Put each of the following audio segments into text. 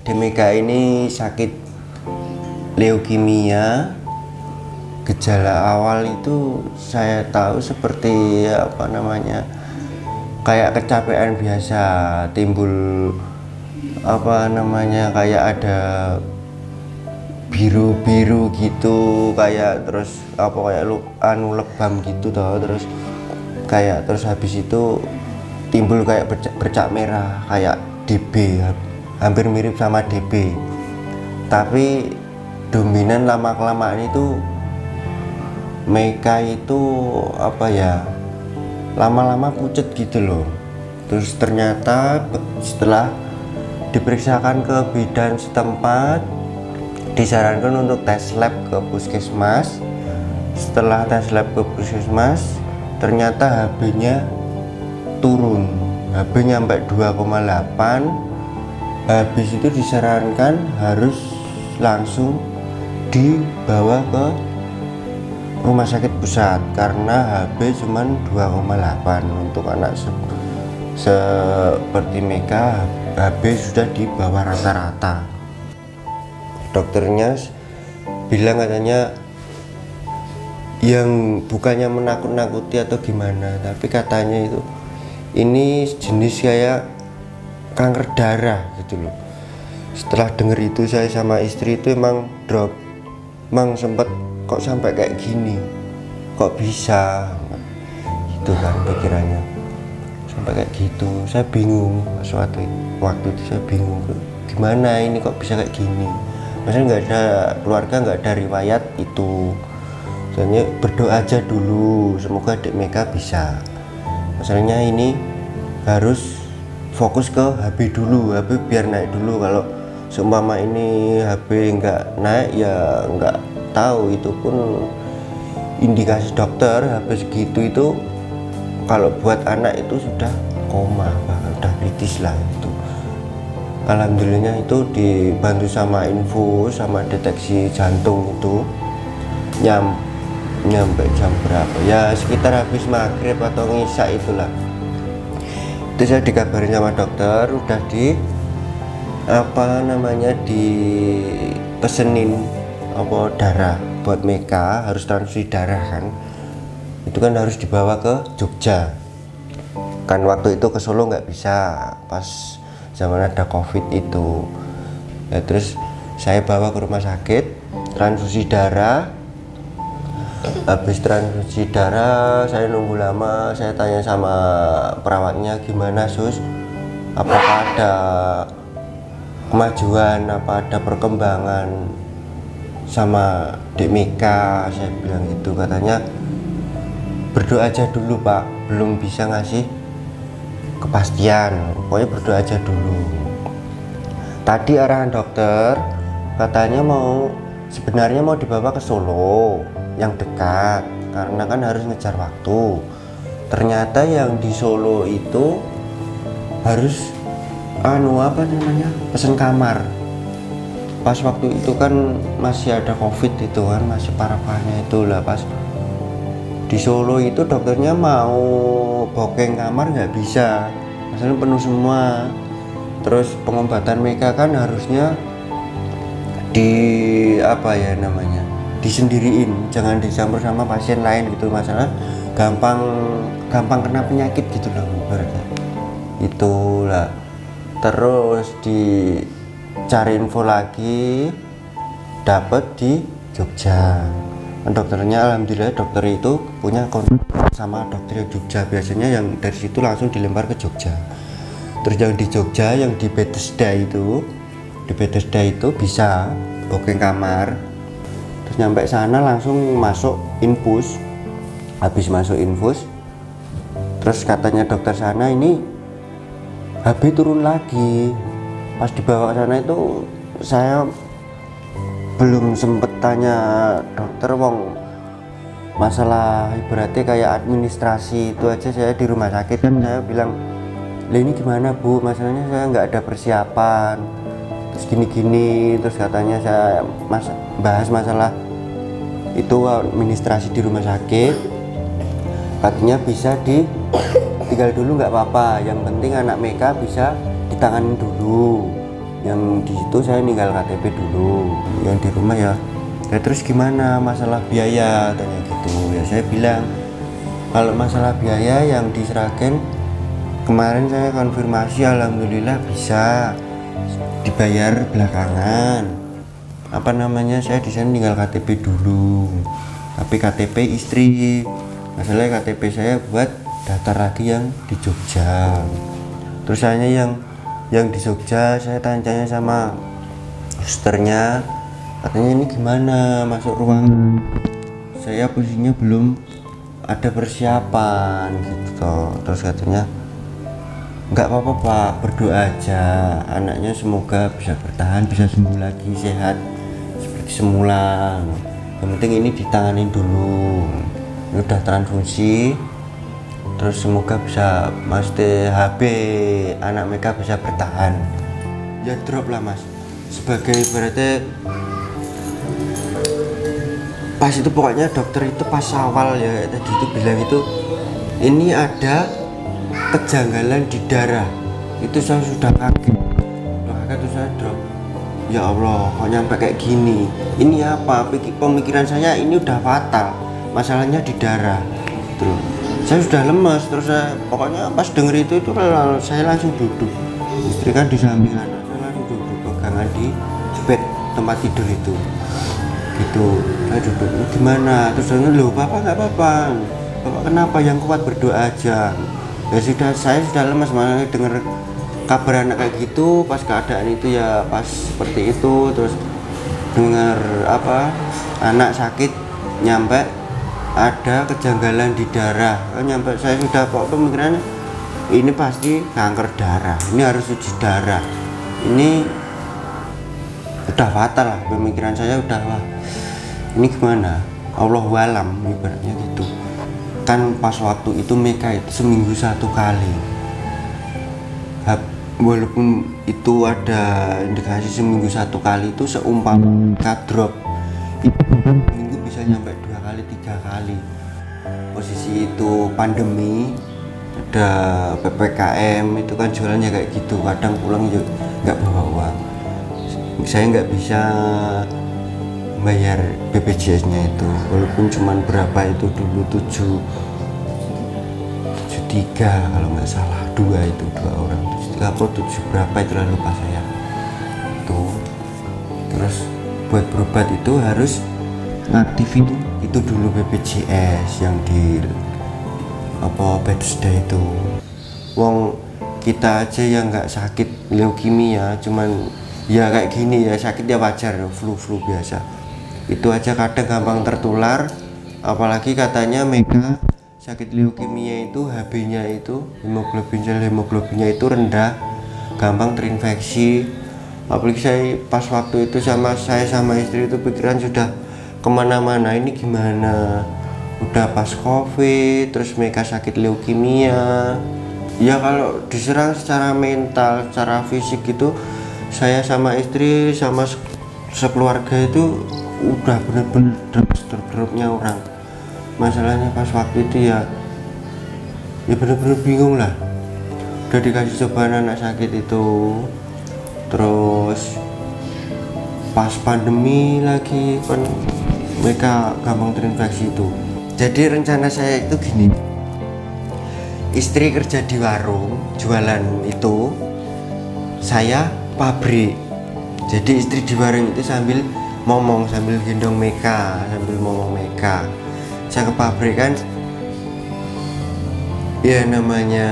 Demeka ini sakit leukemia. Gejala awal itu saya tahu seperti apa namanya, kayak kecapean biasa, timbul apa namanya, kayak ada biru-biru gitu, kayak terus apa kayak lebam gitu toh, terus kayak terus habis itu timbul kayak bercak merah kayak DB, hampir mirip sama DB, tapi dominan lama-kelamaan itu Meka itu apa ya, lama-lama pucet gitu loh. Terus ternyata setelah diperiksakan ke bidan setempat, disarankan untuk tes lab ke puskesmas. Setelah tes lab ke puskesmas, ternyata HB-nya turun, HB nyampe 2,8. Habis itu disarankan harus langsung dibawa ke rumah sakit pusat karena HB cuman 2,8. Untuk anak seperti Meka, HB sudah di bawah rata-rata. Dokternya bilang katanya yang bukannya menakut-nakuti atau gimana, tapi katanya itu ini jenis kayak kanker darah gitu loh. Setelah denger itu saya sama istri itu emang drop, emang sempet kok sampai kayak gini, kok bisa gitu kan pikirannya, sampai kayak gitu. Saya bingung waktu itu saya bingung, gimana ini kok bisa kayak gini. Maksudnya nggak ada keluarga, nggak ada riwayat itu. Soalnya berdoa aja dulu, semoga Dek Meka bisa. Masalahnya ini harus fokus ke HB dulu, HB biar naik dulu. Kalau seumpama ini HB nggak naik ya nggak tahu, itu pun indikasi dokter HB segitu itu kalau buat anak itu sudah koma, bahkan udah kritis lah itu. Alhamdulillahnya itu dibantu sama infus sama deteksi jantung itu nyampe jam berapa ya, sekitar habis maghrib atau ngisak itulah. Itu saya dikabarin sama dokter udah di apa namanya, dipesenin apa darah buat Meka, harus transfusi darah kan. Itu kan harus dibawa ke Jogja kan, waktu itu ke Solo nggak bisa pas zaman ada COVID itu ya. Terus saya bawa ke rumah sakit transfusi darah. Habis transfusi darah saya nunggu lama, saya tanya sama perawatnya, gimana sus, apakah ada kemajuan, apa ada perkembangan sama Dek Meka, saya bilang gitu. Katanya berdoa aja dulu pak, belum bisa ngasih kepastian, pokoknya berdoa aja dulu. Tadi arahan dokter katanya sebenarnya mau dibawa ke Solo yang dekat karena kan harus ngejar waktu. Ternyata yang di Solo itu harus apa namanya, pesen kamar. Pas waktu itu kan masih ada COVID itu kan, masih parah-parahnya itulah. Pas di Solo itu dokternya mau booking kamar nggak bisa, maksudnya penuh semua. Terus pengobatan Meka kan harusnya apa ya namanya, disendiriin, jangan dicampur sama pasien lain gitu. Masalah gampang kena penyakit gitu loh ibaratnya. Itulah. Terus dicari info lagi, dapet di Jogja. Dokternya alhamdulillah dokter itu punya kontak sama dokter Jogja, biasanya yang dari situ langsung dilempar ke Jogja. Terus yang di Jogja, yang di Bethesda itu bisa booking kamar. Terus nyampe sana langsung masuk infus. Habis masuk infus, terus katanya dokter sana ini HB turun lagi. Pas dibawa ke sana itu saya belum sempet tanya dokter, wong masalah ibaratnya kayak administrasi itu aja. Saya di rumah sakit kan saya bilang, "Lah ini gimana bu, masalahnya saya nggak ada persiapan, terus gini-gini." Terus katanya saya bahas masalah itu administrasi di rumah sakit, katanya bisa tinggal dulu nggak apa-apa, yang penting anak Meka bisa ditangani dulu. yang di situ saya ninggal KTP dulu, yang di rumah ya terus gimana masalah biaya tanya gitu ya. Saya bilang kalau masalah biaya yang di Sragen kemarin saya konfirmasi, alhamdulillah bisa dibayar belakangan. Apa namanya, saya di sana tinggal KTP dulu, tapi KTP istri, masalahnya KTP saya buat daftar lagi yang di Jogja. Terus hanya yang di Jogja saya tanya sama susternya, katanya ini gimana masuk ruangan, saya posisinya belum ada persiapan gitu toh. Terus katanya nggak apa-apa Pak, berdoa aja anaknya semoga bisa bertahan, bisa sembuh lagi, sehat seperti semula. Yang penting ini ditanganin dulu, ini udah transfusi, terus semoga bisa mas THB anak mereka bisa bertahan. Ya drop lah mas, sebagai berarti pas itu pokoknya dokter itu pas awal ya tadi itu bilang itu ini ada kejanggalan di darah. Itu saya sudah kaget, itu saya drop. Ya Allah, kok nyampe kayak gini, ini apa? Pemikiran saya ini udah fatal, masalahnya di darah. Terus saya sudah lemas, terus saya pokoknya pas denger itu saya langsung duduk, istri kan di samping anak, saya langsung duduk pegangan di bed tempat tidur itu gitu. Saya duduk, gimana? Terus saya loh bapak nggak apa-apa, bapak kenapa, yang kuat berdoa aja. Ya sudah, saya sudah lemas malah dengar kabar anak kayak gitu, pas keadaan itu ya pas seperti itu. Terus dengar apa anak sakit, nyampe ada kejanggalan di darah, nyampe saya sudah kok pemikirannya ini pasti kanker darah, ini harus uji darah, ini udah fatal lah. Pemikiran saya udah wah ini gimana, Allahu alam ibaratnya gitu kan. Pas waktu itu Meka itu seminggu 1 kali, walaupun itu ada indikasi seminggu 1 kali, itu seumpama Meka drop itu minggu bisa nyampe 2 kali 3 kali. Posisi itu pandemi, ada PPKM, itu kan jualannya kayak gitu, kadang pulang juga nggak bawa uang, saya nggak bisa bayar BPJS nya itu, walaupun cuman berapa itu dulu 73 kalau nggak salah, dua orang 73 atau 7 berapa itu lah, lupa saya tuh. Terus buat berobat itu harus ngaktifin itu dulu BPJS yang di apa Bethesda itu. Wong kita aja yang nggak sakit leukemia, cuman ya kayak gini ya sakit ya wajar, flu biasa itu aja kadang gampang tertular. Apalagi katanya Mega sakit leukemia itu HB-nya itu hemoglobinnya itu rendah, gampang terinfeksi. Apalagi saya pas waktu itu sama istri itu pikiran sudah kemana-mana, ini gimana, udah pas COVID terus Mega sakit leukemia. Ya kalau diserang secara mental, secara fisik gitu, saya sama istri sama sekeluarga itu udah bener-bener drop-dropnya orang. Masalahnya pas waktu itu ya bener-bener bingung lah, udah dikasih cobaan anak sakit itu, terus pas pandemi lagi kan mereka gampang terinfeksi itu. Jadi rencana saya itu gini, istri kerja di warung jualan itu, saya pabrik. Jadi istri di warung itu sambil gendong Meka, sambil ngomong Meka. Saya ke pabrik kan, ya namanya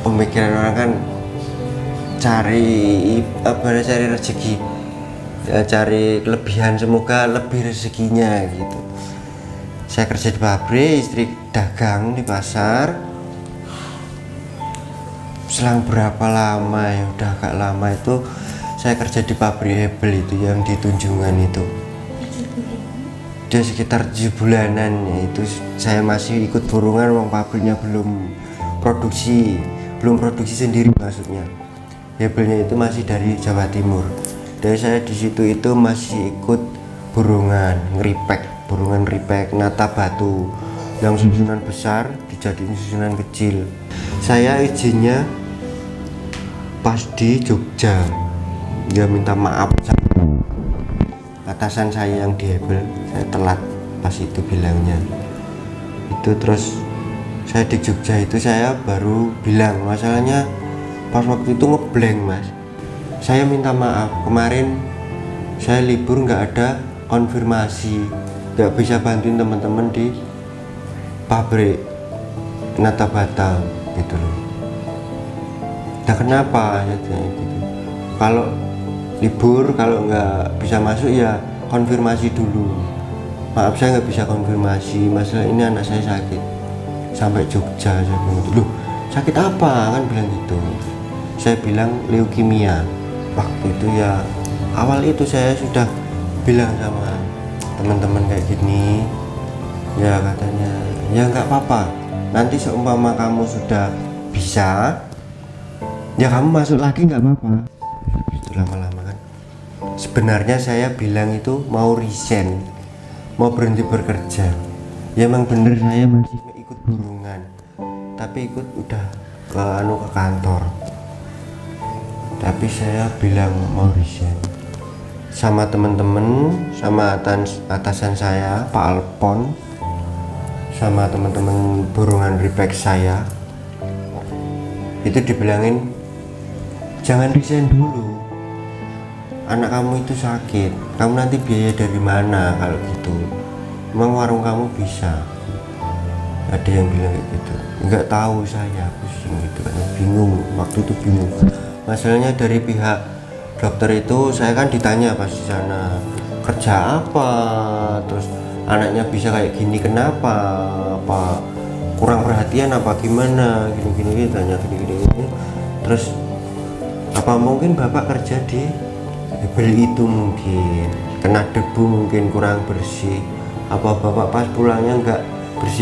pemikiran orang kan cari rezeki, cari kelebihan, semoga lebih rezekinya gitu. Saya kerja di pabrik, istri dagang di pasar. Selang berapa lama ya, udah agak lama itu saya kerja di pabrik Hebel itu yang di Tunjungan itu. Dia sekitar 7 bulanan ya, itu saya masih ikut burungan, wong pabriknya belum produksi sendiri maksudnya. Hebelnya itu masih dari Jawa Timur. Dari saya di situ itu masih ikut burungan ripek nata batu yang susunan besar dijadiin susunan kecil. Saya izinnya pas di Jogja dia minta maaf sama atasan saya yang di Hebel. Saya telat pas itu bilangnya itu. Terus saya di Jogja itu saya baru bilang masalahnya pas waktu itu ngeblank mas. Saya minta maaf kemarin saya libur nggak ada konfirmasi, nggak bisa bantuin teman-teman di pabrik Nata Batam gitu loh. Nah kenapa ya, gitu. Kalau libur kalau nggak bisa masuk ya konfirmasi dulu. Maaf saya nggak bisa konfirmasi, masalah ini anak saya sakit sampai Jogja. Saya bilang gitu, loh sakit apa kan bilang gitu. Saya bilang leukemia. Waktu itu ya awal itu saya sudah bilang sama teman-teman kayak gini ya, katanya ya nggak apa-apa, nanti seumpama kamu sudah bisa ya kamu masuk lagi nggak apa-apa. Itu lama-lama kan sebenarnya saya bilang itu mau resign, mau berhenti bekerja. Ya emang bener saya masih ikut burungan, tapi ikut udah ke kantor. Tapi saya bilang mau resign sama teman-teman, sama atasan saya Pak Alpon, sama teman-teman burungan repack saya. Itu dibilangin jangan resign dulu, anak kamu itu sakit, kamu nanti biaya dari mana kalau gitu, emang warung kamu bisa. Ada yang bilang kayak gitu, nggak tahu saya pusing gitu kan, bingung waktu itu bingung. Masalahnya dari pihak dokter itu saya kan ditanya pas di sana kerja apa, terus anaknya bisa kayak gini kenapa, apa kurang perhatian apa gimana, gini tanya gini. Terus apa mungkin bapak kerja di Hebel itu mungkin kena debu, mungkin kurang bersih, apa bapak pas pulangnya nggak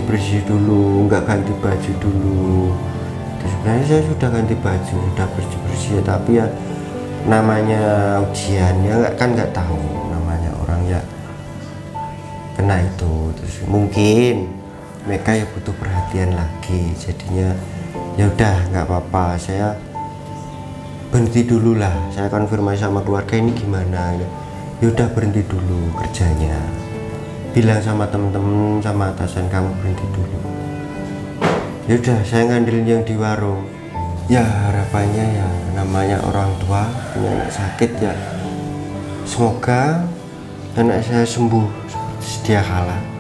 bersih dulu, nggak ganti baju dulu. Terus sebenarnya saya sudah ganti baju, sudah bersih ya, tapi ya namanya ujian ya kan nggak tahu namanya orang ya kena itu. Terus mungkin mereka ya butuh perhatian lagi, jadinya ya udah nggak apa-apa, saya berhenti dulu lah, saya konfirmasi sama keluarga ini gimana ya udah berhenti dulu kerjanya, bilang sama temen-temen sama atasan kamu berhenti dulu. Ya udah saya ngandelin yang di warung. Ya harapannya ya namanya orang tua punya anak sakit ya semoga anak saya sembuh seperti sedia kala.